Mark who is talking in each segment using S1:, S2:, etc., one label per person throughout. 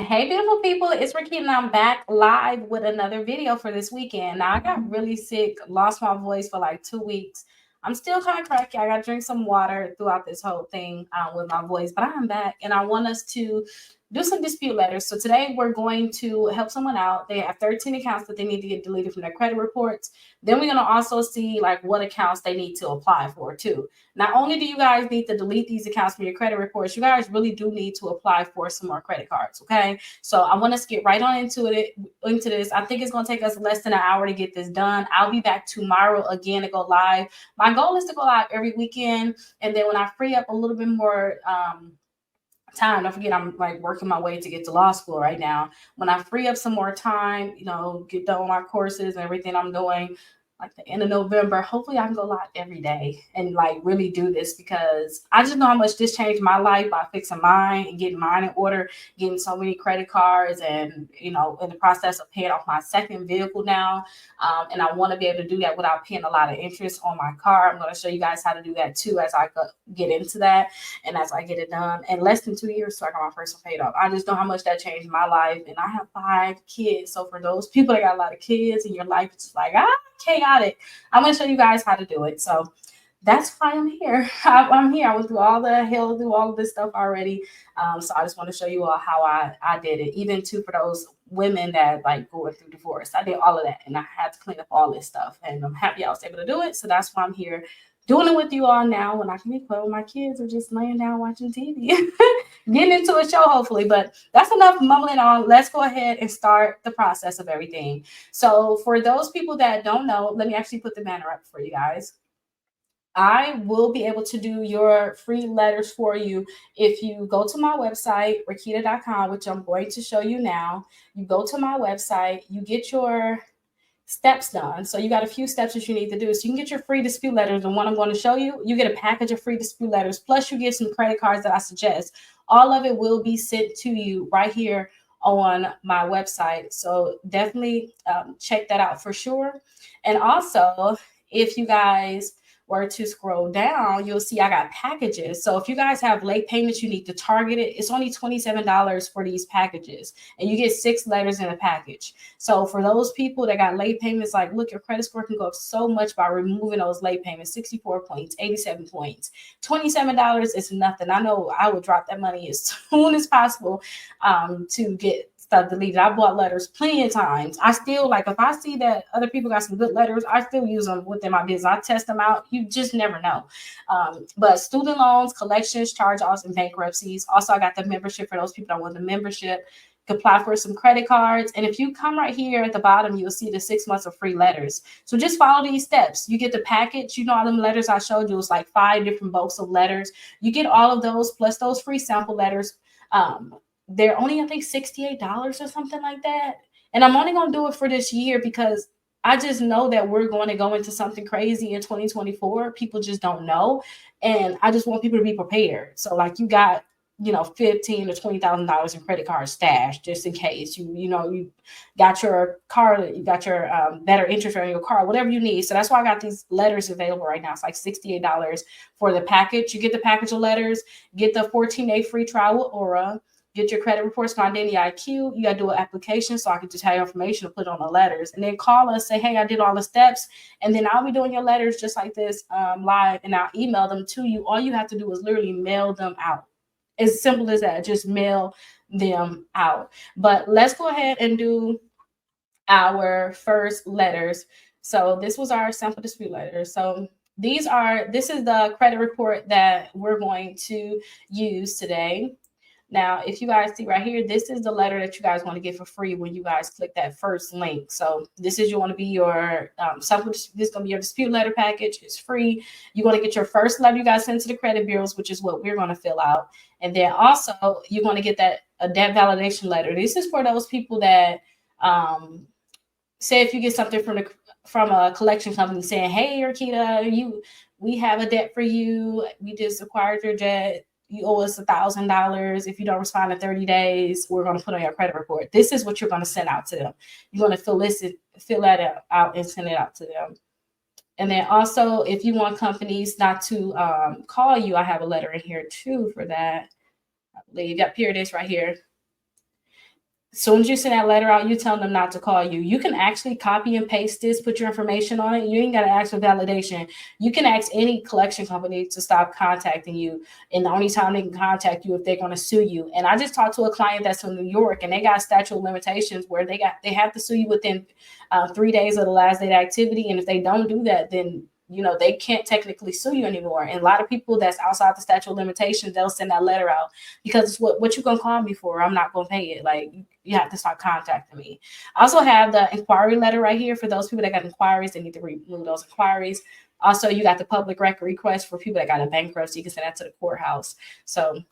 S1: Hey, beautiful people, it's Rickita, and I'm back live with another video for this weekend. Now, I got really sick, lost my voice for like 2 weeks. I'm still kind of cracky. I got to drink some water throughout this whole thing with my voice, but I am back, and I want us to do some dispute letters. So today we're going to help someone out. They have 13 accounts that they need to get deleted from their credit reports. Then we're going to also see like what accounts they need to apply for too. Not only do you guys need to delete these accounts from your credit reports, you guys really do need to apply for some more credit cards, okay? So I want us to get right on into this. I think it's going to take us less than an hour to get this done. I'll be back tomorrow again to go live. My goal is to go live every weekend, and then when I free up a little bit more time, don't forget I'm like working my way to get to law school right now. When I free up some more time, get done with my courses and everything I'm doing, like the end of November, hopefully I can go live every day and like really do this, because I just know how much this changed my life by fixing mine and getting mine in order, getting so many credit cards, and in the process of paying off my second vehicle now. And I want to be able to do that without paying a lot of interest on my car. I'm going to show you guys how to do that too as I get into that and as I get it done. In less than 2 years, so I got my first one paid off. I just know how much that changed my life, and I have 5 kids. So for those people that got a lot of kids in your life, it's like chaotic. I'm going to show you guys how to do it. So that's why I'm here. I'm here. I went through all the hell, through all of this stuff already. So I just want to show you all how I did it. Even too for those women that like going through divorce. I did all of that, and I had to clean up all this stuff. And I'm happy I was able to do it. So that's why I'm here doing it with you all now, when I can be playing with my kids or just laying down watching TV. Getting into a show, hopefully. But that's enough mumbling on. Let's go ahead and start the process of everything. So for those people that don't know, let me actually put the banner up for you guys. I will be able to do your free letters for you if you go to my website, Rickita.com, which I'm going to show you now. You go to my website, you get your steps done. So you got a few steps that you need to do. So you can get your free dispute letters. The one I'm going to show you, you get a package of free dispute letters, plus you get some credit cards that I suggest. All of it will be sent to you right here on my website. So definitely check that out for sure. And also, if you guys were to scroll down, you'll see I got packages. So if you guys have late payments, you need to target it. It's only $27 for these packages, and you get 6 letters in a package. So for those people that got late payments, like, look, your credit score can go up so much by removing those late payments. 64 points, 87 points, $27 is nothing. I know I would drop that money as soon as possible to get stuff deleted. I bought letters plenty of times. I still, like, if I see that other people got some good letters, I still use them within my business. I test them out. You just never know. But student loans, collections, charge-offs, and bankruptcies. Also, I got the membership for those people that want the membership. You can apply for some credit cards. And if you come right here at the bottom, you'll see the 6 months of free letters. So just follow these steps. You get the package. All them letters I showed you was like 5 different bulks of letters. You get all of those plus those free sample letters. They're only, I think, $68 or something like that. And I'm only going to do it for this year because I just know that we're going to go into something crazy in 2024. People just don't know. And I just want people to be prepared. So like you got, $15,000 to $20,000 in credit card stash just in case you got your car, you got your better interest rate on your car, whatever you need. So that's why I got these letters available right now. It's like $68 for the package. You get the package of letters, get the 14-day free trial with Aura. Get your credit reports, my Identity IQ. You got to do an application so I can just have your information to put on the letters. And then call us, say, hey, I did all the steps. And then I'll be doing your letters just like this live, and I'll email them to you. All you have to do is literally mail them out. As simple as that. Just mail them out. But let's go ahead and do our first letters. So this was our sample dispute letter. So this is the credit report that we're going to use today. Now, if you guys see right here, this is the letter that you guys want to get for free when you guys click that first link. So this is going to be your this is going to be your dispute letter package. It's free. You're going to get your first letter you guys send to the credit bureaus, which is what we're going to fill out. And then also you're going to get a debt validation letter. This is for those people that say if you get something from a collection company saying, hey, Rickita, we have a debt for you. We just acquired your debt. You owe us $1,000. If you don't respond in 30 days, we're going to put on your credit report. This is what you're going to send out to them. You're going to fill that out and send it out to them. And then also, if you want companies not to call you, I have a letter in here too for that. I believe. Yep, here it is right here. soon as you send that letter out, you tell them not to call you. You can actually copy and paste this, put your information on it. You ain't got to ask for validation. You can ask any collection company to stop contacting you. And the only time they can contact you if they're going to sue you. And I just talked to a client that's from New York, and they got statute of limitations where they have to sue you within 3 days of the last day of activity. And if they don't do that, then they can't technically sue you anymore. And a lot of people that's outside the statute of limitations, they'll send that letter out because it's what you gonna call me for? I'm not gonna pay it. Like, you have to start contacting me. I also have the inquiry letter right here for those people that got inquiries. They need to remove those inquiries. Also, you got the public record request for people that got a bankruptcy. You can send that to the courthouse. So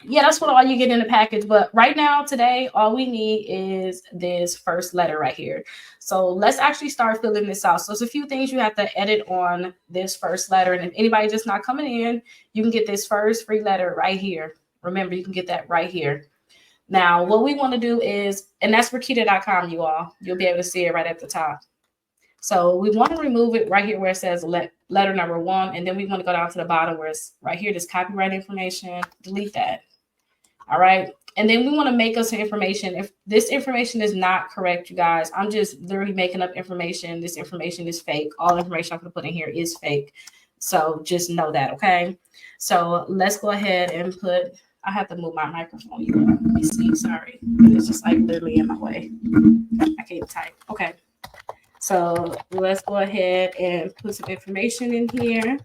S1: yeah, that's what all you get in the package. But right now, today, all we need is this first letter right here. So let's actually start filling this out. So there's a few things you have to edit on this first letter. And if anybody just not coming in, you can get this first free letter right here. Remember, you can get that right here. Now, what we want to do is, and that's Rickita.com, you all. You'll be able to see it right at the top. So we want to remove it right here where it says letter number 1. And then we want to go down to the bottom where it's right here, this copyright information. Delete that. All right. And then we want to make us some information. If this information is not correct, you guys, I'm just literally making up information. This information is fake. All information I'm going to put in here is fake. So just know that. Okay. So let's go ahead and put, I have to move my microphone. Let me see. Sorry. It's just like literally in my way. I can't type. Okay. So let's go ahead and put some information in here.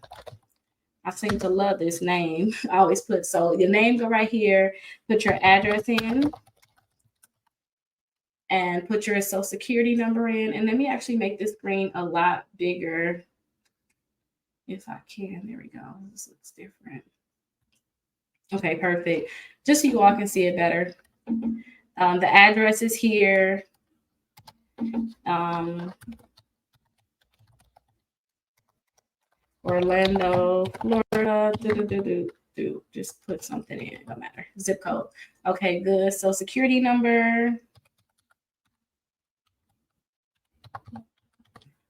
S1: I seem to love this name. I always put, so your name go right here, put your address in, and put your social security number in. And let me actually make this screen a lot bigger if I can. There we go. This looks different. Okay, perfect. Just so you all can see it better. The address is here. Orlando, Florida. Just put something in. No matter. Zip code. Okay, good. Social security number.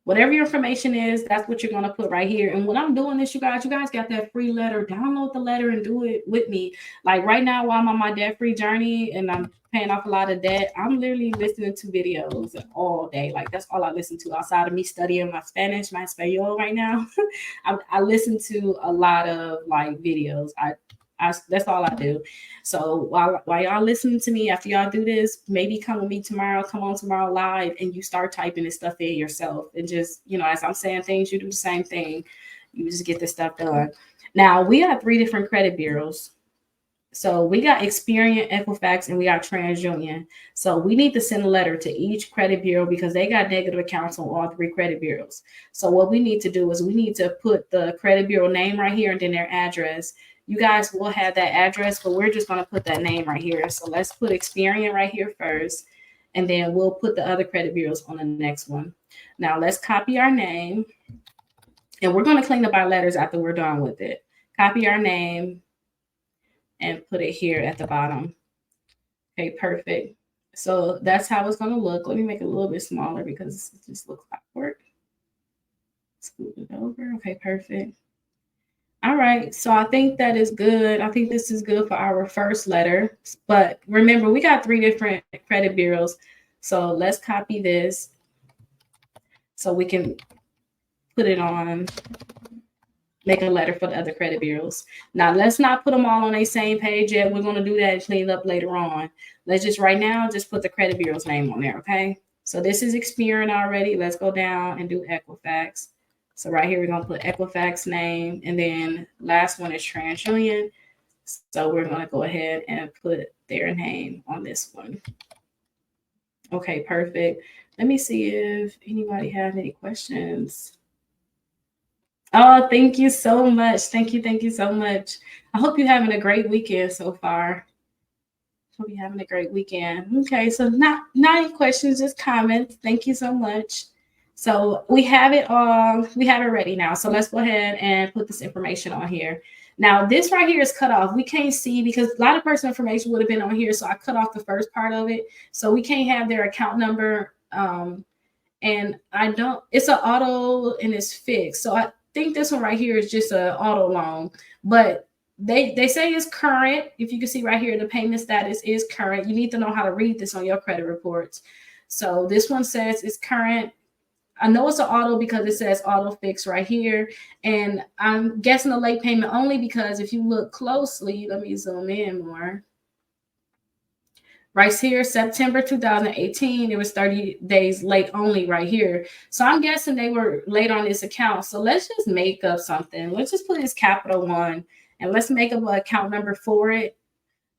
S1: Whatever your information is, that's what you're going to put right here. And when I'm doing this, you guys got that free letter. Download the letter and do it with me. Like right now, while I'm on my debt-free journey and I'm paying off a lot of debt, I'm literally listening to videos all day. Like that's all I listen to outside of me studying my Spanish, my Espanol right now. I listen to a lot of like videos. That's all I do. So while y'all listening to me, after y'all do this, maybe come with me tomorrow, come on tomorrow live, and you start typing this stuff in yourself. And just, as I'm saying things, you do the same thing. You just get this stuff done. Now, we got 3 different credit bureaus. So we got Experian, Equifax, and we got TransUnion. So we need to send a letter to each credit bureau because they got negative accounts on all 3 credit bureaus. So what we need to do is we need to put the credit bureau name right here and then their address. You guys will have that address, but we're just going to put that name right here. So let's put Experian right here first, and then we'll put the other credit bureaus on the next one. Now let's copy our name, and we're going to clean up our letters after we're done with it. Copy our name and put it here at the bottom. Okay, perfect. So that's how it's going to look. Let me make it a little bit smaller because it just looks awkward. Scoot it over. Okay, perfect. All right, so I think that is good. I think this is good for our first letter. But remember, we got 3 different credit bureaus. So let's copy this so we can put it on, make a letter for the other credit bureaus. Now, let's not put them all on the same page yet. We're going to do that and clean it up later on. Let's just right now, just put the credit bureau's name on there, okay? So this is Experian already. Let's go down and do Equifax. So right here, we're going to put Equifax name, and then last one is TransUnion. So we're going to go ahead and put their name on this one. Okay, perfect. Let me see if anybody have any questions. Oh, thank you so much. Thank you so much. I hope you're having a great weekend so far. Hope you're having a great weekend. Okay, so not any questions, just comments. Thank you so much. So we have it all. We have it ready now. So let's go ahead and put this information on here. Now, this right here is cut off. We can't see because a lot of personal information would have been on here. So I cut off the first part of it. So we can't have their account number. And I don't, it's an auto and it's fixed. So I think this one right here is just an auto loan. But they say it's current. If you can see right here, the payment status is current. You need to know how to read this on your credit reports. So this one says it's current. I know it's an auto because it says auto fix right here. And I'm guessing a late payment only because if you look closely, let me zoom in more. Right here, September 2018, it was 30 days late only right here. So I'm guessing they were late on this account. So let's just make up something. Let's just put this Capital One and let's make up an account number for it.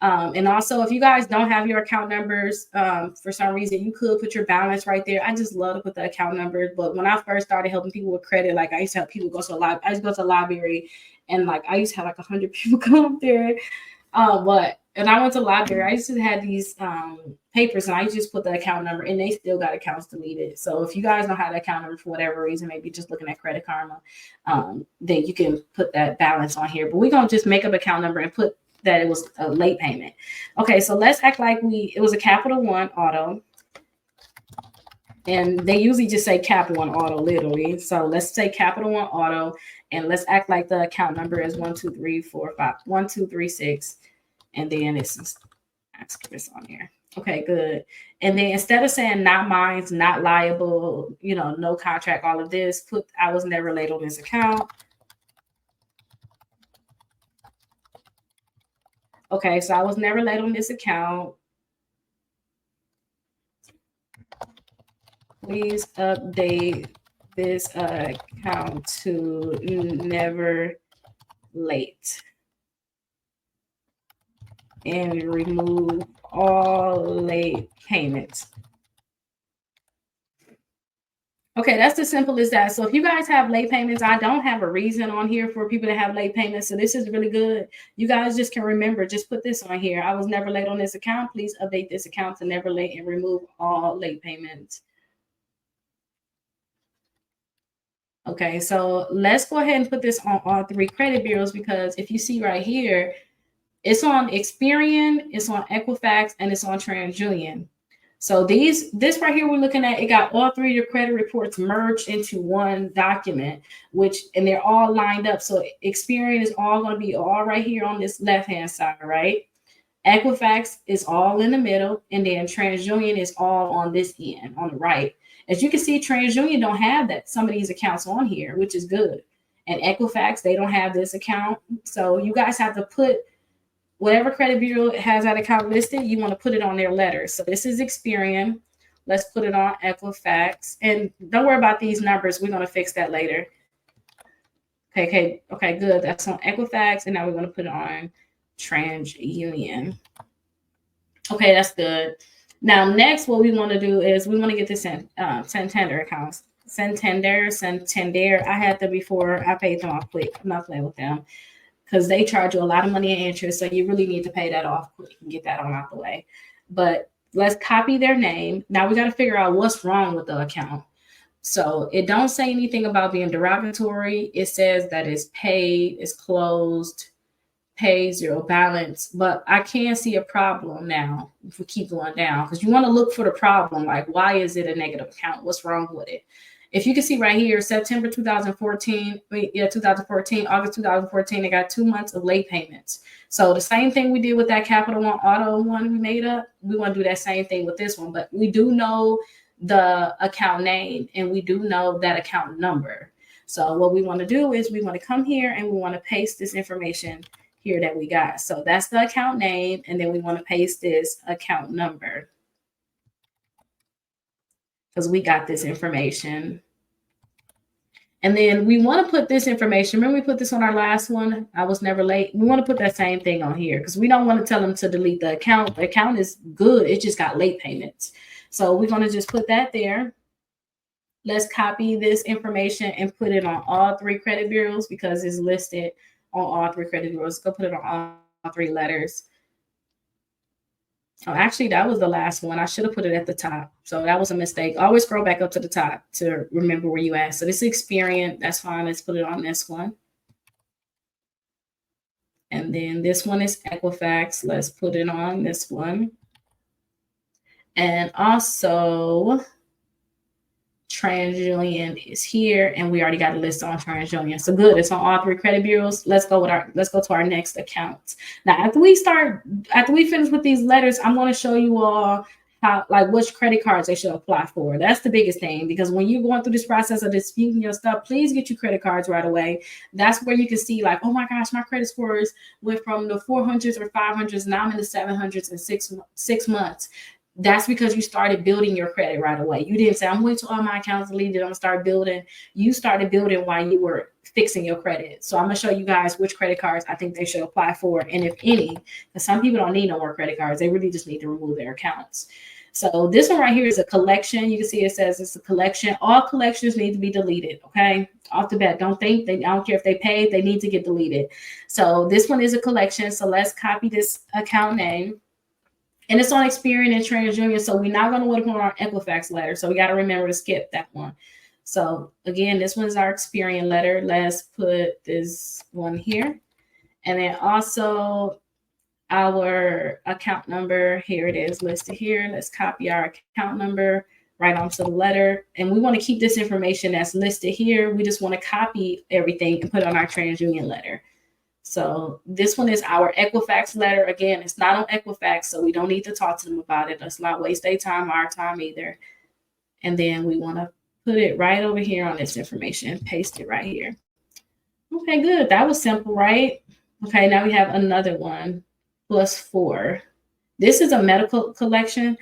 S1: And also, if you guys don't have your account numbers, for some reason, you could put your balance right there. I just love to put the account numbers. But when I first started helping people with credit, like I used to help people go to a library. I used to go to the library, and like I used to have like 100 people come up there. And I went to the library. I used to have these papers, and I just put the account number, and they still got accounts deleted. So if you guys don't have the account number for whatever reason, maybe just looking at Credit Karma, then you can put that balance on here. But we're gonna just make up account number and put that it was a late payment. Okay, so let's act like it was a Capital One auto. And they usually just say Capital One auto, literally. So let's say Capital One auto, and let's act like the account number is 1236, and then it's asterisk on here. Okay, good. And then instead of saying not mine, not liable, no contract, all of this, put I was never late on this account. Okay, so I was never late on this account. Please update this account to never late and remove all late payments. Okay, that's as simple as that. So if you guys have late payments, I don't have a reason on here for people to have late payments. So this is really good. You guys just can remember, just put this on here. I was never late on this account. Please update this account to never late and remove all late payments. Okay, so let's go ahead and put this on all three credit bureaus, because if you see right here, it's on Experian, it's on Equifax, and it's on TransUnion. So this right here we're looking at, it got all three of your credit reports merged into one document, and they're all lined up. So Experian is all going to be all right here on this left-hand side, right? Equifax is all in the middle, and then TransUnion is all on this end, on the right. As you can see, TransUnion don't have some of these accounts on here, which is good. And Equifax, they don't have this account. So you guys have to put whatever credit bureau has that account listed, you want to put it on their letters. So this is Experian. Let's put it on Equifax. And don't worry about these numbers. We're going to fix that later. Okay, good. That's on Equifax. And now we're going to put it on TransUnion. Okay, that's good. Now, next, what we want to do is we want to get this Santander accounts. Santander. I had them before. I paid them off quick. I'm not playing with them, because they charge you a lot of money in interest. So you really need to pay that off quick and get that on out the way. But let's copy their name. Now we got to figure out what's wrong with the account. So it don't say anything about being derogatory. It says that it's paid, it's closed, pay, zero balance. But I can see a problem now if we keep going down, because you want to look for the problem. Like, why is it a negative account? What's wrong with it? If you can see right here, September 2014, August 2014, they got 2 months of late payments. So the same thing we did with that Capital One auto one we made up, we want to do that same thing with this one. But we do know the account name, and we do know that account number. So what we want to do is we want to come here and we want to paste this information here that we got. So that's the account name, and then we want to paste this account number, because we got this information. And then we want to put this information. Remember, we put this on our last one. I was never late. We want to put that same thing on here, because we don't want to tell them to delete the account. The account is good. It just got late payments. So we're going to just put that there. Let's copy this information and put it on all three credit bureaus, because it's listed on all three credit bureaus. Go put it on all three letters. Oh, actually, that was the last one. I should have put it at the top. So that was a mistake. Always scroll back up to the top to remember where you at. So this is Experian. That's fine. Let's put it on this one. And then this one is Equifax. Let's put it on this one. And also TransUnion is here, and we already got a list on TransUnion. So good, it's on all 3 credit bureaus. Let's go to our next account. Now, after we finish with these letters, I'm going to show you all how, like, which credit cards they should apply for. That's the biggest thing, because when you're going through this process of disputing your stuff, please get your credit cards right away. That's where you can see, like, oh my gosh, my credit scores went from the 400s or 500s, now I'm in the 700s in six months. That's because you started building your credit right away. You didn't say, I'm waiting till all my accounts deleted, I'm gonna start building. You started building while you were fixing your credit. So I'm gonna show you guys which credit cards I think they should apply for, and if any, because some people don't need no more credit cards. They really just need to remove their accounts. So this one right here is a collection. You can see it says it's a collection. All collections need to be deleted, okay? Off the bat, don't think, I don't care if they paid, they need to get deleted. So this one is a collection. So let's copy this account name. And it's on Experian and TransUnion, so we're not going to work on our Equifax letter. So we got to remember to skip that one. So again, this one's our Experian letter. Let's put this one here. And then also our account number. Here it is listed here. Let's copy our account number right onto the letter. And we want to keep this information that's listed here. We just want to copy everything and put it on our TransUnion letter. So this one is our Equifax letter. Again, it's not on Equifax, so we don't need to talk to them about it. Let's not waste their time, our time either. And then we want to put it right over here on this information, paste it right here. Okay, good. That was simple, right? Okay, now we have another one, +4. This is a medical collection.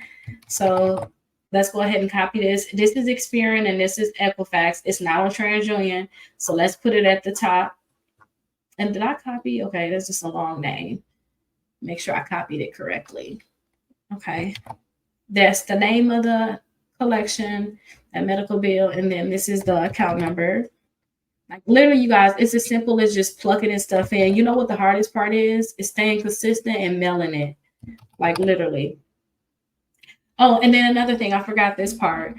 S1: So let's go ahead and copy this. This is Experian and this is Equifax. It's now on TransUnion. So let's put it at the top. And did I copy? Okay, that's just a long name. Make sure I copied it correctly. Okay, that's the name of the collection, that medical bill, and then this is the account number. Like literally, you guys, it's as simple as just plugging in stuff in. You know what the hardest part is? It's staying consistent and mailing it. Like literally. Oh, and then another thing, I forgot this part.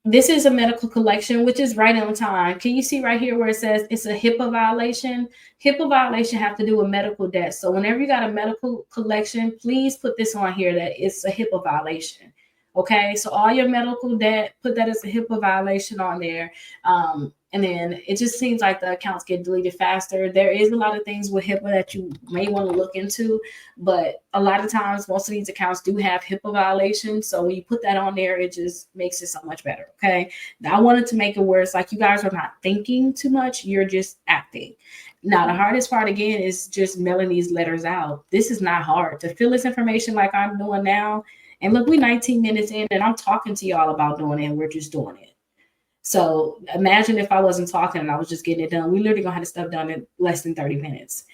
S1: This is a medical collection, which is right on time. Can you see right here where it says it's a HIPAA violation? HIPAA violation have to do with medical debt. So whenever you got a medical collection, please put this on here that it's a HIPAA violation. Okay, so all your medical debt, put that as a HIPAA violation on there. And then it just seems like the accounts get deleted faster. There is a lot of things with HIPAA that you may want to look into, but a lot of times most of these accounts do have HIPAA violations. So when you put that on there, it just makes it so much better. Okay. Now I wanted to make it where it's like you guys are not thinking too much, you're just acting. Now, the hardest part again is just mailing these letters out. This is not hard to fill this information like I'm doing now. And look, we're 19 minutes in and I'm talking to y'all about doing it and we're just doing it. So imagine if I wasn't talking and I was just getting it done. We literally gonna have this stuff done in less than 30 minutes.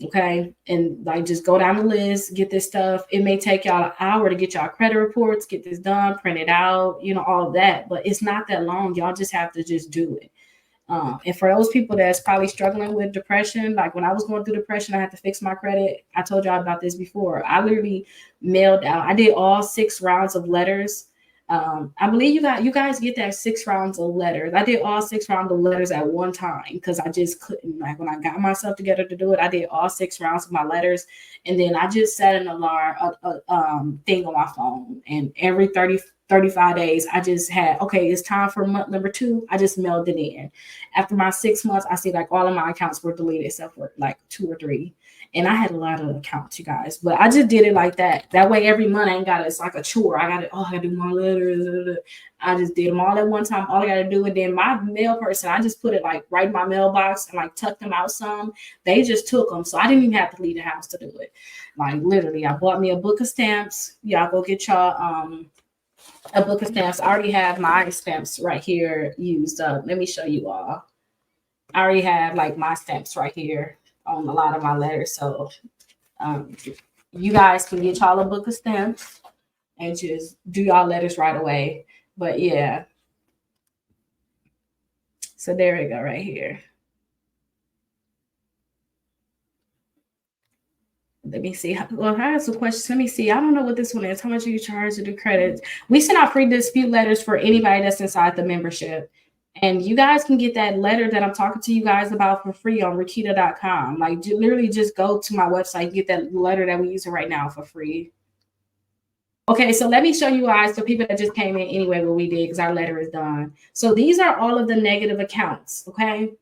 S1: Okay. And like just go down the list, get this stuff. It may take y'all an hour to get y'all credit reports, get this done, print it out, you know, all of that. But it's not that long. Y'all just have to just do it. And for those people that's probably struggling with depression, like when I was going through depression, I had to fix my credit. I told y'all about this before. I literally mailed out. I did all 6 rounds of letters. I believe you guys get that 6 rounds of letters. I did all 6 rounds of letters at one time because I just couldn't. Like when I got myself together to do it, I did all 6 rounds of my letters, and then I just set an alarm thing on my phone. And every 35 days, I just had, okay, it's time for month number 2. I just mailed it in. After my 6 months, I see like all of my accounts were deleted except for like 2 or 3. And I had a lot of accounts, you guys, but I just did it like that. That way, every month I ain't got it. It's like a chore. I gotta do more letters. I just did them all at one time. All I gotta do, and then my mail person, I just put it like right in my mailbox and like tucked them out some. They just took them, so I didn't even have to leave the house to do it. Like literally, I bought me a book of stamps. Y'all go get y'all a book of stamps. I already have my stamps right here used up. Let me show you all. I already have like my stamps right here on a lot of my letters. So you guys can get y'all a book of stamps and just do y'all letters right away. But yeah. So there we go right here. Let me see. Well, I have some questions. Let me see. I don't know what this one is. How much do you charge to do credits? We send out free dispute letters for anybody that's inside the membership. And you guys can get that letter that I'm talking to you guys about for free on Rickita.com. Like literally just go to my website, get that letter that we're using right now for free. Okay, so let me show you guys for people that just came in anyway what we did because our letter is done. So these are all of the negative accounts, okay?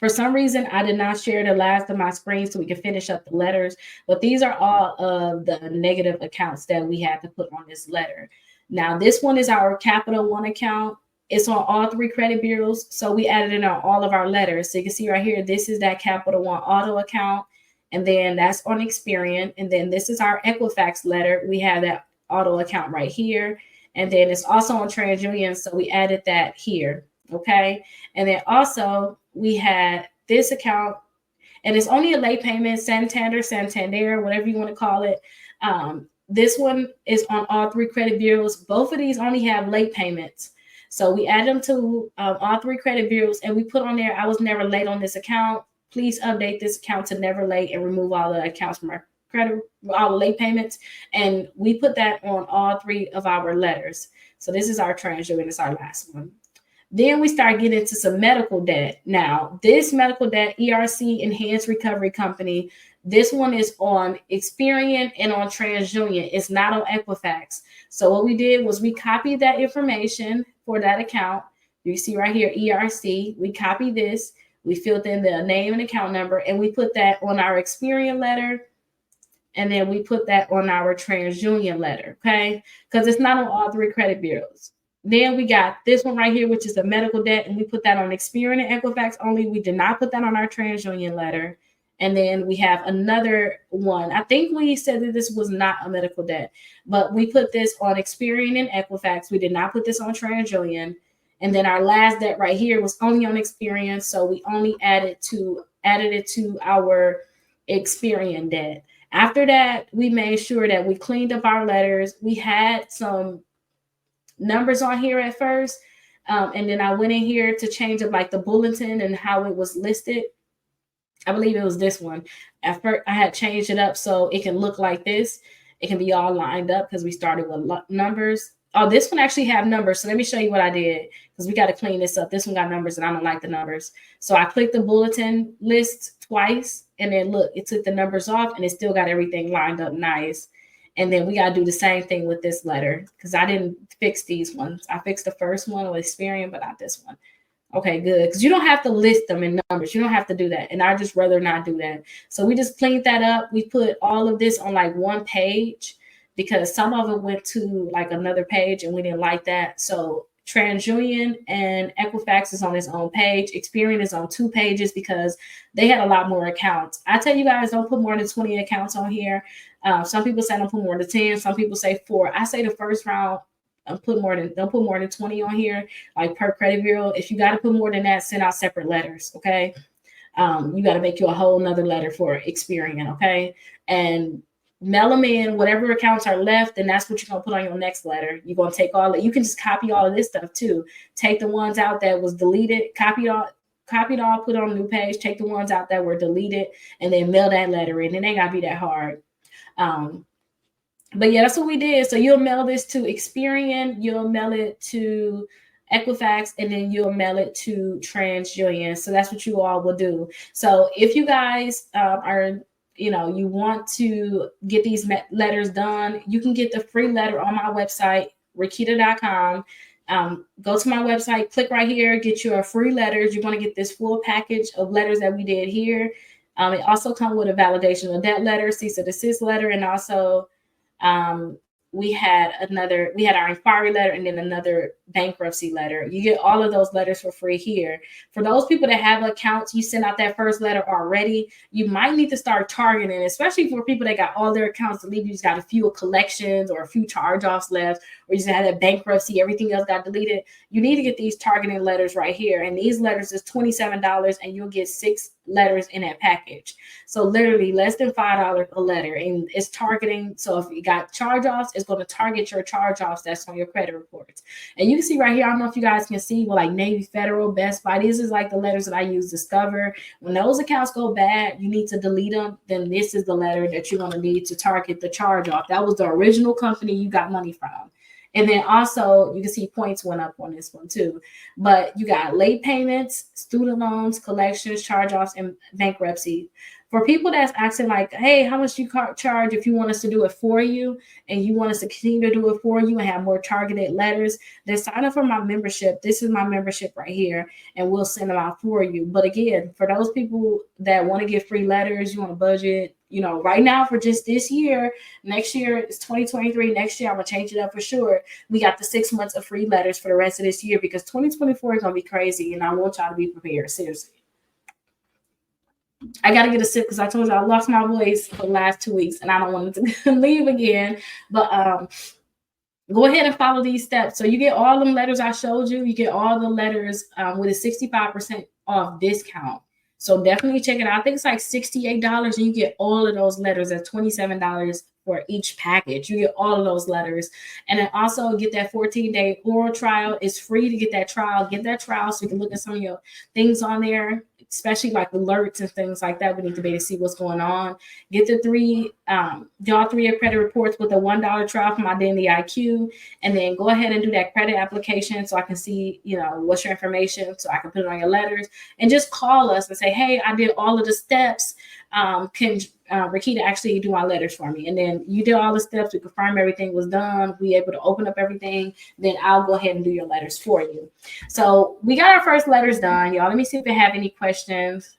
S1: For some reason, I did not share the last of my screen so we can finish up the letters, but these are all of the negative accounts that we had to put on this letter. Now, this one is our Capital One account. It's on all three credit bureaus, so we added in all of our letters. So you can see right here, this is that Capital One auto account, and then that's on Experian, and then this is our Equifax letter. We have that auto account right here, and then it's also on TransUnion, so we added that here, okay? And then also we had this account, and it's only a late payment, Santander, whatever you want to call it. This one is on all three credit bureaus. Both of these only have late payments. So we add them to all three credit bureaus, and we put on there, I was never late on this account. Please update this account to never late and remove all the accounts from our credit, all the late payments. And we put that on all three of our letters. So this is our transfer, and it's our last one. Then we start getting into some medical debt. Now, this medical debt, ERC, Enhanced Recovery Company, this one is on Experian and on TransUnion. It's not on Equifax. So what we did was we copied that information for that account. You see right here, ERC. We copied this. We filled in the name and account number, and we put that on our Experian letter. And then we put that on our TransUnion letter, okay? Because it's not on all three credit bureaus. Then we got this one right here, which is a medical debt, and we put that on Experian and Equifax only. We did not put that on our TransUnion letter. And then we have another one. I think we said that this was not a medical debt, but we put this on Experian and Equifax. We did not put this on TransUnion. And then our last debt right here was only on Experian, so we only added it to our Experian debt. After that, we made sure that we cleaned up our letters. We had some numbers on here at first, and then I went in here to change up like the bulletin and how it was listed. I believe it was this one. At first, I had changed it up so it can look like this. It can be all lined up because we started with numbers. Oh, this one actually have numbers. So let me show you what I did because we got to clean this up. This one got numbers and I don't like the numbers. So I clicked the bulletin list twice, and then look, it took the numbers off and it still got everything lined up nice. And then we got to do the same thing with this letter because I didn't fix these ones. I fixed the first one with Experian, but not this one. Okay, good. Because you don't have to list them in numbers. You don't have to do that. And I just rather not do that. So we just cleaned that up. We put all of this on like one page because some of it went to like another page and we didn't like that. So TransUnion and Equifax is on its own page. Experian is on 2 pages because they had a lot more accounts. I tell you guys, don't put more than 20 accounts on here. Some people say don't put more than 10. Some people say 4. I say the first round, don't put more than 20 on here, like per credit bureau. If you got to put more than that, send out separate letters, okay? You got to make you a whole nother letter for Experian, okay? And mail them in, whatever accounts are left, and that's what you're going to put on your next letter. You're going to take all that. You can just copy all of this stuff too. Take the ones out that was deleted, copy it all, put it on a new page, take the ones out that were deleted, and then mail that letter in. It ain't got to be that hard. But yeah, that's what we did. So you'll mail this to Experian, you'll mail it to Equifax, and then you'll mail it to TransUnion. So that's what you all will do. So if you guys you want to get these letters done, you can get the free letter on my website, Rickita.com. Go to my website, click right here, get your free letters. You're going to get this full package of letters that we did here. It also comes with a validation of debt letter, cease and desist letter, and also we had our inquiry letter and then another bankruptcy letter. You get all of those letters for free here. For those people that have accounts, you send out that first letter already, you might need to start targeting, especially for people that got all their accounts deleted. You just got a few collections or a few charge-offs left, or you just had that bankruptcy, everything else got deleted. You need to get these targeting letters right here. And these letters is $27 and you'll get 6 letters in that package. So literally less than $5 a letter, and it's targeting. So if you got charge-offs, it's going to target your charge-offs that's on your credit reports. And you can see right here, I don't know if you guys can see, but like Navy Federal, Best Buy, these is like the letters that I use. Discover. When those accounts go bad, you need to delete them. Then this is the letter that you're going to need to target the charge-off. That was the original company you got money from. And then also you can see points went up on this one too. But you got late payments, student loans, collections, charge-offs, and bankruptcy. For people that's asking like, hey, how much do you charge if you want us to do it for you and you want us to continue to do it for you and have more targeted letters, then sign up for my membership. This is my membership right here, and we'll send them out for you. But again, for those people that want to get free letters, you want to budget, right now for just this year, next year is 2023. Next year, I'm going to change it up for sure. We got the 6 months of free letters for the rest of this year because 2024 is going to be crazy, and I want y'all to be prepared. Seriously. I got to get a sip because I told you I lost my voice for the last 2 weeks and I don't want it to leave again. But go ahead and follow these steps. So you get all them letters I showed you. You get all the letters with a 65% off discount. So definitely check it out. I think it's like $68 and you get all of those letters at $27 for each package. You get all of those letters. And then also get that 14-day oral trial. It's free to get that trial. Get that trial so you can look at some of your things on there, especially like alerts and things like that. We need to be able to see what's going on. Get the y'all 3-year credit reports with a $1 trial from Identity IQ, and then go ahead and do that credit application so I can see, what's your information so I can put it on your letters, and just call us and say, hey, I did all of the steps. Can Rickita actually do my letters for me? And then you did all the steps. We confirm everything was done. We able to open up everything. Then I'll go ahead and do your letters for you. So we got our first letters done, y'all. Let me see if they have any questions.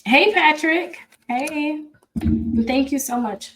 S1: Hey, Patrick. Hey. Thank you so much.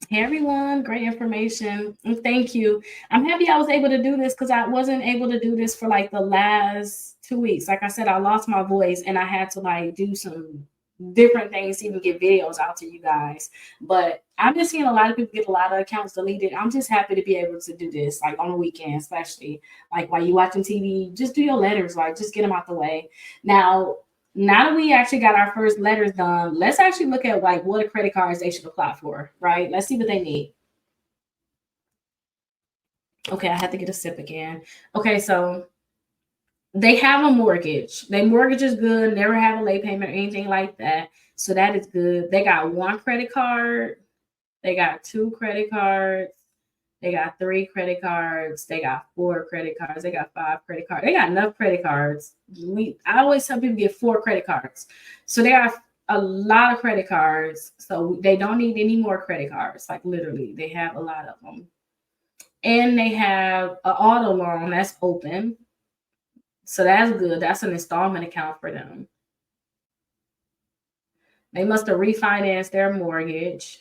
S1: Hey, everyone. Great information. And thank you. I'm happy I was able to do this because I wasn't able to do this for like the last 2 weeks. Like I said, I lost my voice and I had to like do some different things to even get videos out to you guys. But I've been seeing a lot of people get a lot of accounts deleted. I'm just happy to be able to do this, like on the weekend, especially like while you're watching TV. Just do your letters, like just get them out the way. Now that we actually got our first letters done, let's actually look at like what credit cards they should apply for, right? Let's see what they need. Okay, I had to get a sip again. Okay, so they have a mortgage. Their mortgage is good, never have a late payment or anything like that. So that is good. They got 1 credit card. They got 2 credit cards. They got 3 credit cards. They got 4 credit cards. They got 5 credit cards. They got enough credit cards. I always tell people get 4 credit cards. So they got a lot of credit cards. So they don't need any more credit cards. Like literally, they have a lot of them. And they have an auto loan that's open. So that's good. That's an installment account for them. They must have refinanced their mortgage.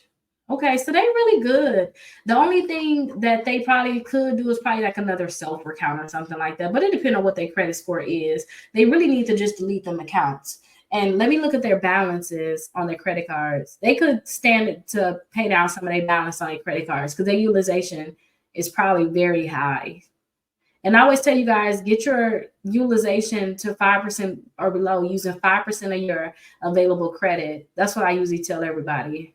S1: Okay, so they're really good. The only thing that they probably could do is probably like another self account or something like that. But it depends on what their credit score is. They really need to just delete them accounts. And let me look at their balances on their credit cards. They could stand to pay down some of their balance on their credit cards because their utilization is probably very high. And I always tell you guys, get your utilization to 5% or below using 5% of your available credit. That's what I usually tell everybody.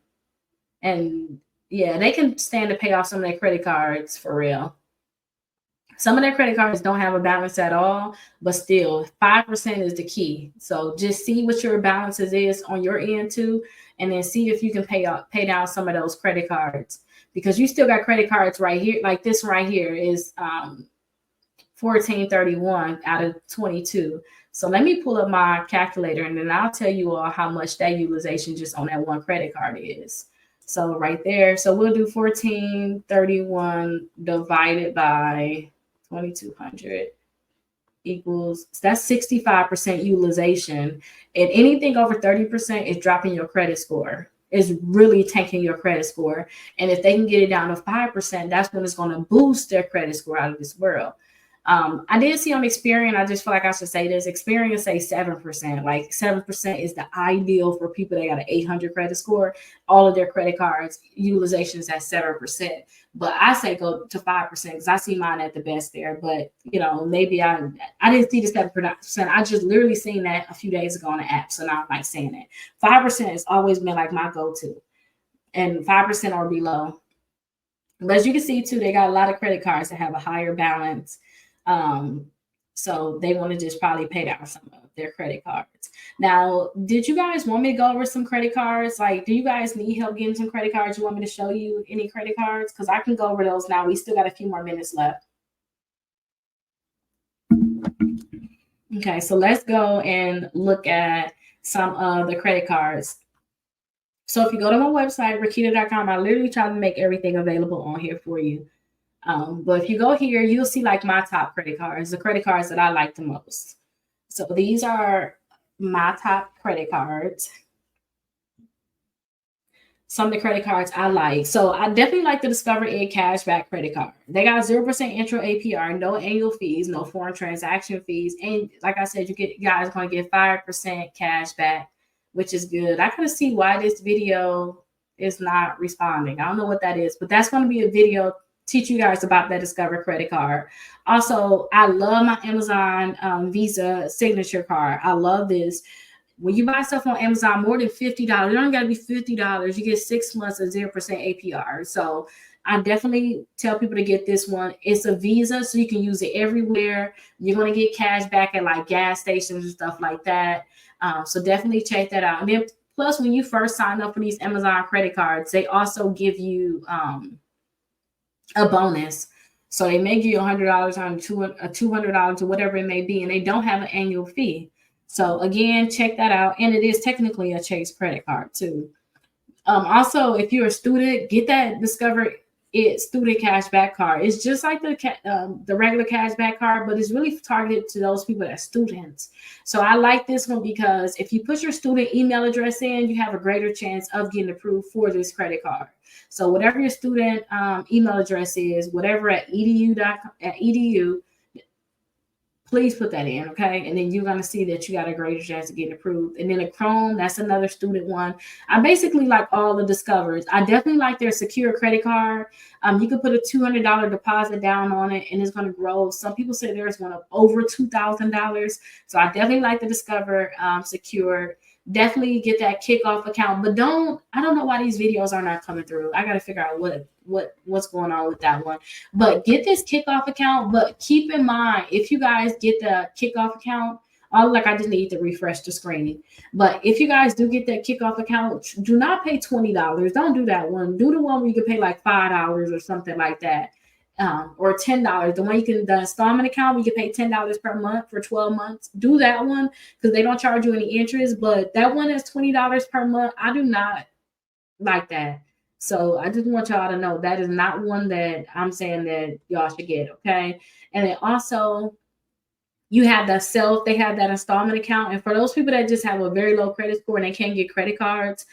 S1: And yeah, they can stand to pay off some of their credit cards for real. Some of their credit cards don't have a balance at all, but still 5% is the key. So just see what your balances is on your end too, and then see if you can pay down some of those credit cards, because you still got credit cards right here. Like this right here is 1431 out of 22. So let me pull up my calculator and then I'll tell you all how much that utilization just on that one credit card is. So right there, so we'll do 1431 divided by 2200 equals, that's 65% utilization. And anything over 30% is dropping your credit score. Is really tanking your credit score. And if they can get it down to 5%, that's when it's going to boost their credit score out of this world. I did see on Experian, I just feel like I should say this, Experian say 7%. Like 7% is the ideal for people that got an 800 credit score. All of their credit cards utilization is at 7%. But I say go to 5% because I see mine at the best there. But, maybe I didn't see the 7%. I just literally seen that a few days ago on the app. So now I'm like saying it. 5% has always been like my go-to. And 5% or below. But as you can see too, they got a lot of credit cards that have a higher balance. So they want to just probably pay down some of their credit cards. Now, did you guys want me to go over some credit cards? Like, do you guys need help getting some credit cards? You want me to show you any credit cards? Because I can go over those now. We still got a few more minutes left. Okay, so let's go and look at some of the credit cards. So if you go to my website, Rickita.com, I literally try to make everything available on here for you. But if you go here, you'll see like my top credit cards, the credit cards that I like the most. So these are my top credit cards. Some of the credit cards I like. So I definitely like the Discover Ed Cashback credit card. They got 0% intro APR, no annual fees, no foreign transaction fees. And like I said, you guys going to get 5% cash back, which is good. I kind of see why this video is not responding. I don't know what that is, but that's going to be a video teach you guys about that Discover credit card. Also, I love my Amazon Visa signature card. I love this. When you buy stuff on Amazon more than $50, it don't gotta be $50. You get 6 months of 0% APR. So I definitely tell people to get this one. It's a Visa, so you can use it everywhere. You're gonna get cash back at like gas stations and stuff like that. So definitely check that out. And then plus, when you first sign up for these Amazon credit cards, they also give you a bonus. So they may give you $100 on $200 or whatever it may be, and they don't have an annual fee. So again, check that out. And it is technically a Chase credit card too. Also, if you're a student, get that Discover It student cashback card. It's just like the regular cashback card, but it's really targeted to those people that are students. So I like this one because if you put your student email address in, you have a greater chance of getting approved for this credit card. So whatever your student email address is, whatever at edu, please put that in, okay? And then you're gonna see that you got a greater chance of getting approved. And then a Chrome, that's another student one. I basically like all the Discovers. I definitely like their secure credit card. You can put a $200 deposit down on it, and it's gonna grow. Some people say there's one of over $2,000. So I definitely like the Discover secure. Definitely get that kickoff account, but I don't know why these videos are not coming through. I got to figure out what's going on with that one. But get this kickoff account. But keep in mind, if you guys get the kickoff account, I just need to refresh the screen. But if you guys do get that kickoff account, do not pay $20. Don't do that one. Do the one where you can pay like $5 or something like that. Or $10. The one the installment account, you can pay $10 per month for 12 months. Do that one because they don't charge you any interest. But that one is $20 per month. I do not like that. So I just want y'all to know that is not one that I'm saying that y'all should get. Okay. And then also, you have they have that installment account. And for those people that just have a very low credit score and they can't get credit cards,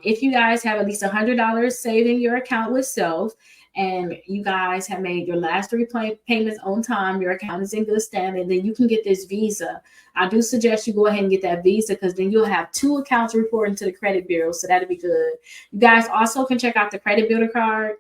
S1: if you guys have at least $100 saved in your account with Self, and you guys have made your last 3 payments on time, your account is in good standing, then you can get this Visa. I do suggest you go ahead and get that Visa because then you'll have 2 accounts reporting to the credit bureau. So that'll be good. You guys also can check out the credit builder card.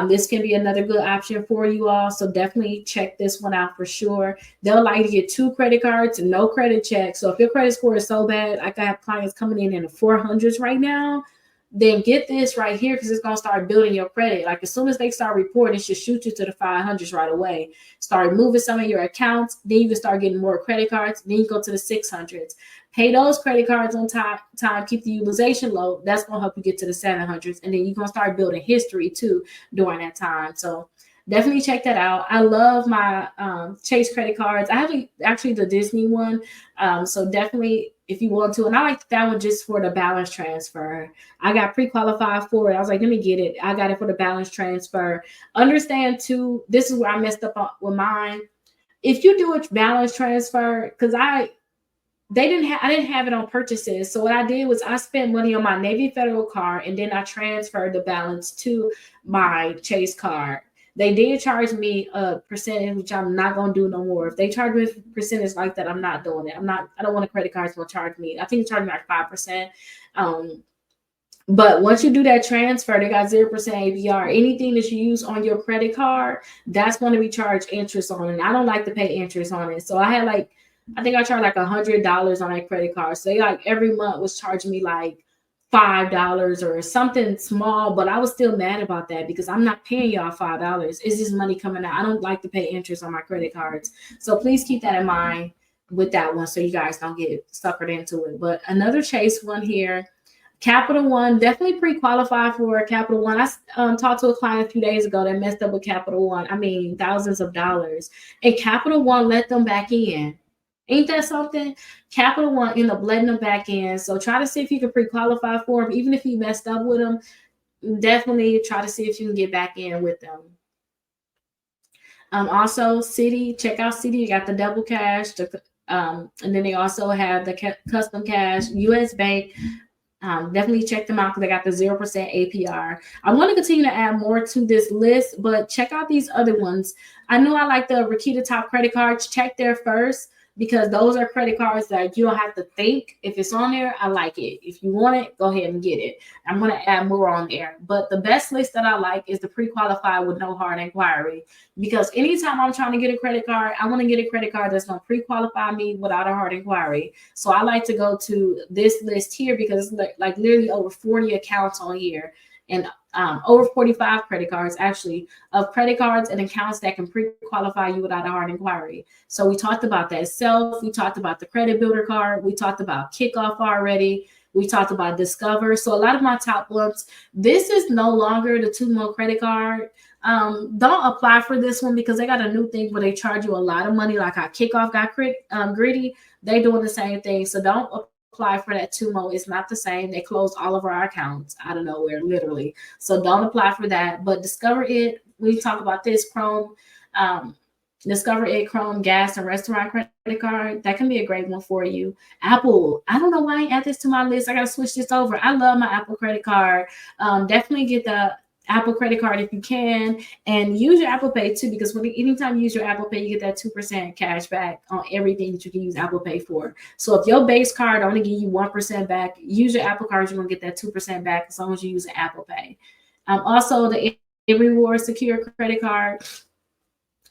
S1: This can be another good option for you all. So definitely check this one out for sure. They'll like to get 2 credit cards and no credit check. So if your credit score is so bad, I have clients coming in the 400s right now, then get this right here because it's going to start building your credit. Like as soon as they start reporting, it should shoot you to the 500s right away. Start moving some of your accounts. Then you can start getting more credit cards. Then you go to the 600s. Pay those credit cards on time, keep the utilization low. That's going to help you get to the 700s. And then you're going to start building history too during that time. So definitely check that out. I love my Chase credit cards. I have actually the Disney one. So definitely if you want to. And I like that one just for the balance transfer. I got pre-qualified for it. I was like, let me get it. I got it for the balance transfer. Understand too, this is where I messed up with mine. If you do a balance transfer, because I didn't have it on purchases. So what I did was I spent money on my Navy Federal card and then I transferred the balance to my Chase card. They did charge me a percentage, which I'm not gonna do no more. If they charge me a percentage like that, I'm not doing it. I don't want a credit card to charge me. I think they charge me like 5%. But once you do that transfer, they got 0% APR. Anything that you use on your credit card, that's going to be charged interest on. And I don't like to pay interest on it. So I had I think I charged like $100 on that credit card. So they every month was charging me like $5 or something small, but I was still mad about that because I'm not paying y'all $5. It's just money coming out. I don't like to pay interest on my credit cards. So please keep that in mind with that one so you guys don't get suckered into it. But another Chase one here, Capital One, definitely pre-qualified for Capital One. I talked to a client a few days ago that messed up with Capital One. I mean, thousands of dollars. And Capital One let them back in. Ain't that something? Capital One end up letting them back in. So try to see if you can pre-qualify for them. Even if you messed up with them, definitely try to see if you can get back in with them. Also, Citi, check out Citi. You got the double cash, and then they also have the custom cash. US Bank, definitely check them out because they got the 0% APR. I want to continue to add more to this list, but check out these other ones. I know I like the Rickita Top credit cards. Check there first because those are credit cards that you don't have to think. If it's on there, I like it. If you want it, go ahead and get it. I'm going to add more on there. But the best list that I like is the pre-qualified with no hard inquiry, because anytime I'm trying to get a credit card, I want to get a credit card that's going to pre-qualify me without a hard inquiry. So I like to go to this list here because it's like literally over 40 accounts on here, and over 45 credit cards actually, of credit cards and accounts that can pre-qualify you without a hard inquiry. So we talked about that self, we talked about the credit builder card, we talked about kickoff already, we talked about Discover. So a lot of my top ones. This is no longer the 2Mo credit card. Don't apply for this one because they got a new thing where they charge you a lot of money, like how kickoff got greedy. They doing the same thing. So don't apply for that 2Mo. It's not the same. They closed all of our accounts out of nowhere, literally. So don't apply for that. But Discover It, we talk about this Chrome, Discover It Chrome gas and restaurant credit card. That can be a great one for you. Apple, I don't know why I add this to my list. I got to switch this over. I love my Apple credit card. Definitely get the Apple credit card if you can, and use your Apple Pay too, because anytime you use your Apple Pay, you get that 2% cash back on everything that you can use Apple Pay for. So if your base card only give you 1% back, use your Apple card, you're gonna get that 2% back as long as you use an Apple Pay. Also the Reward Secure credit card.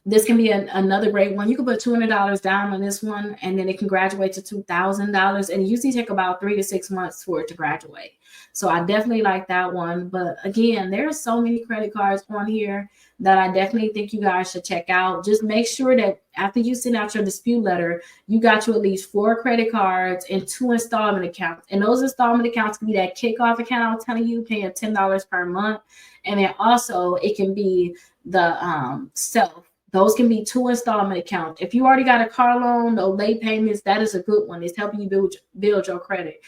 S1: This can be another great one. You can put $200 down on this one, and then it can graduate to $2,000. And it usually take about 3 to 6 months for it to graduate. So I definitely like that one. But again, there are so many credit cards on here that I definitely think you guys should check out. Just make sure that after you send out your dispute letter, you got you at least 4 credit cards and 2 installment accounts. And those installment accounts can be that kickoff account I'm telling you, paying $10 per month. And then also it can be the self. Those can be 2 installment accounts. If you already got a car loan, no late payments, that is a good one. It's helping you build your credit.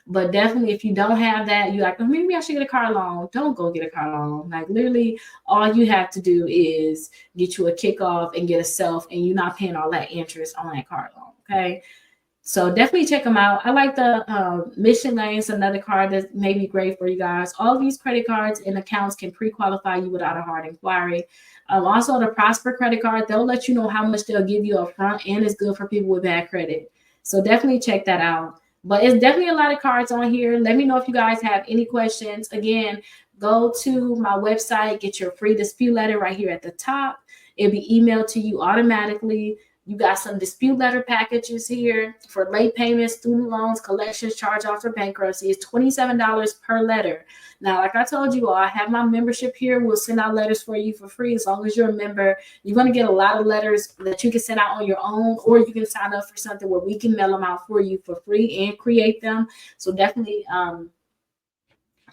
S1: But definitely, if you don't have that, you're like, oh, maybe I should get a car loan. Don't go get a car loan. Like literally, all you have to do is get you a kickoff and get a self, and you're not paying all that interest on that car loan. Okay. So definitely check them out. I like the Mission Lanes, another card that may be great for you guys. All of these credit cards and accounts can pre-qualify you without a hard inquiry. Also, the Prosper credit card, they'll let you know how much they'll give you up front, and it's good for people with bad credit. So definitely check that out. But it's definitely a lot of cards on here. Let me know if you guys have any questions. Again, go to my website, get your free dispute letter right here at the top. It'll be emailed to you automatically. You got some dispute letter packages here for late payments, student loans, collections, charge-offs, or bankruptcy. It's $27 per letter. Now, like I told you all, I have my membership here. We'll send out letters for you for free as long as you're a member. You're going to get a lot of letters that you can send out on your own, or you can sign up for something where we can mail them out for you for free and create them. So definitely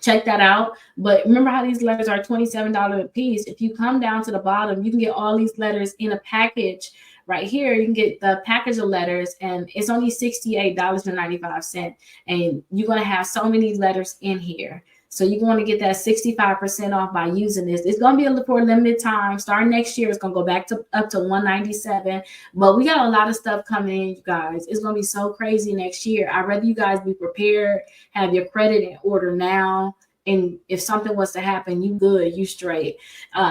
S1: check that out. But remember how these letters are $27 a piece. If you come down to the bottom, you can get all these letters in a package. Right here, you can get the package of letters, and it's only $68.95. And you're going to have so many letters in here. So you're going to get that 65% off by using this. It's going to be for a limited time. Starting next year, it's going to go back to up to $197. But we got a lot of stuff coming in, you guys. It's going to be so crazy next year. I'd rather you guys be prepared, have your credit in order now. And if something was to happen, you good, you straight.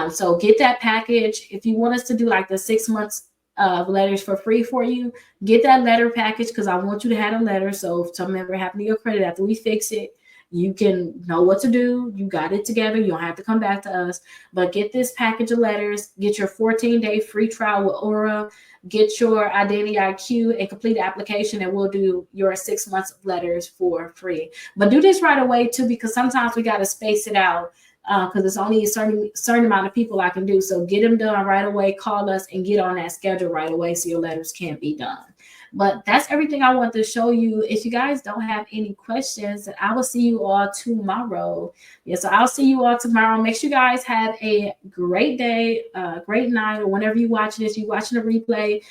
S1: So get that package. If you want us to do like the 6 months of letters for free for you, get that letter package, because I want you to have a letter. So if something ever happened to your credit after we fix it, you can know what to do. You got it together. You don't have to come back to us. But get this package of letters, get your 14-day free trial with Aura, get your Identity IQ, and complete the application, and we'll do your 6 months of letters for free. But do this right away too, because sometimes we got to space it out. because it's only a certain amount of people I can do. So get them done right away. Call us and get on that schedule right away so your letters can't be done. But that's everything I want to show you. If you guys don't have any questions, I will see you all tomorrow. Yeah, so I'll see you all tomorrow. Make sure you guys have a great day, great night, or whenever you watch this, you watching a replay.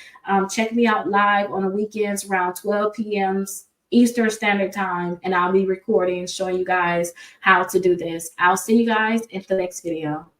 S1: Check me out live on the weekends around 12 p.m. Eastern Standard Time, and I'll be recording, showing you guys how to do this. I'll see you guys in the next video.